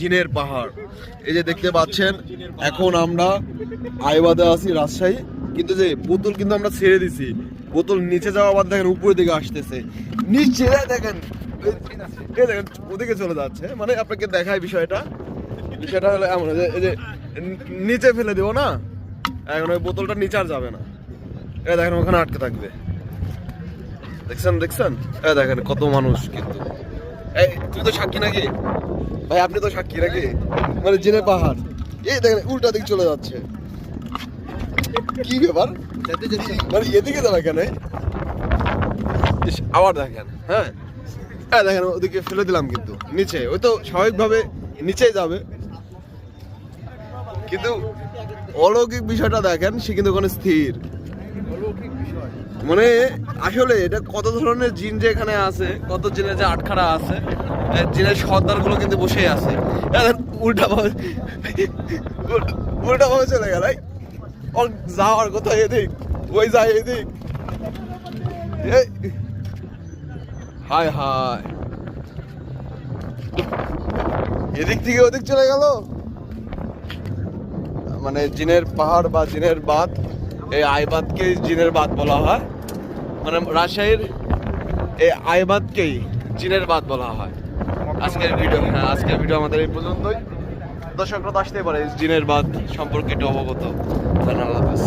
জিনের পাহাড়। এই যে দেখতে পাচ্ছেন, এখন আমরা আইবাদে আছি রাজশাহী, কিন্তু যে বোতল কিন্তু আমরা ছেড়ে দিছি, বোতল নিচে যাওয়া আবার দেখেন উপরের দিকে আসতেছে, নিচে দেখেন এই দেখেন ওদিকে চলে যাচ্ছে। মানে আপনাকে দেখায় বিষয়টা হলো এমন যে এই যে নিচে ফেলে দিব না, এখন ওই বোতলটা নিচে আর যাবে না, এই দেখেন ওখানে আটকে থাকবে। দেখছেন এই দেখেন কত মানুষ। কিন্তু এই তুমি তো সাক্ষী নাকি ভাই, আপনি তো সাক্ষী নাকি? মানে জিনের পাহাড়, এই দেখেন উল্টা দিক চলে যাচ্ছে, কি ব্যাপার? মানে এদিকে যাবে কেন? আবার দেখেন, হ্যাঁ দেখেন ওদিকে ফেলে দিলাম, কিন্তু নিচে ওই তো স্বাভাবিকভাবে নিচেই যাবে। কিন্তু অলৌকিক বিষয়টা দেখেন, সে কিন্তু ওখানে স্থির। মানে আসলে এটা কত ধরনের জিন যে এখানে আছে, কত জিনের যে আটখানা আছে, জিনের সর্দার গুলো কিন্তু বসে আছে। উল্টা ভাবে চলে গেল, যাওয়ার কোথায় এদিক, ওই যায় এদিক, হায় হায়, এদিক থেকে ওদিক চলে গেল। মানে জিনের পাহাড় বা জিনের বাঁধ, এই আইবাদকে জিনের বাঁধ বলা হয়। মানে রাজশাহীর এই আইবাদকেই জিনের বাঁধ বলা হয়। আজকের ভিডিও আমাদের এই পর্যন্তই। দর্শকরা তো আসতেই পারে জিনের বাঁধ সম্পর্কে একটু অবগত। আল্লাহ হাফেজ।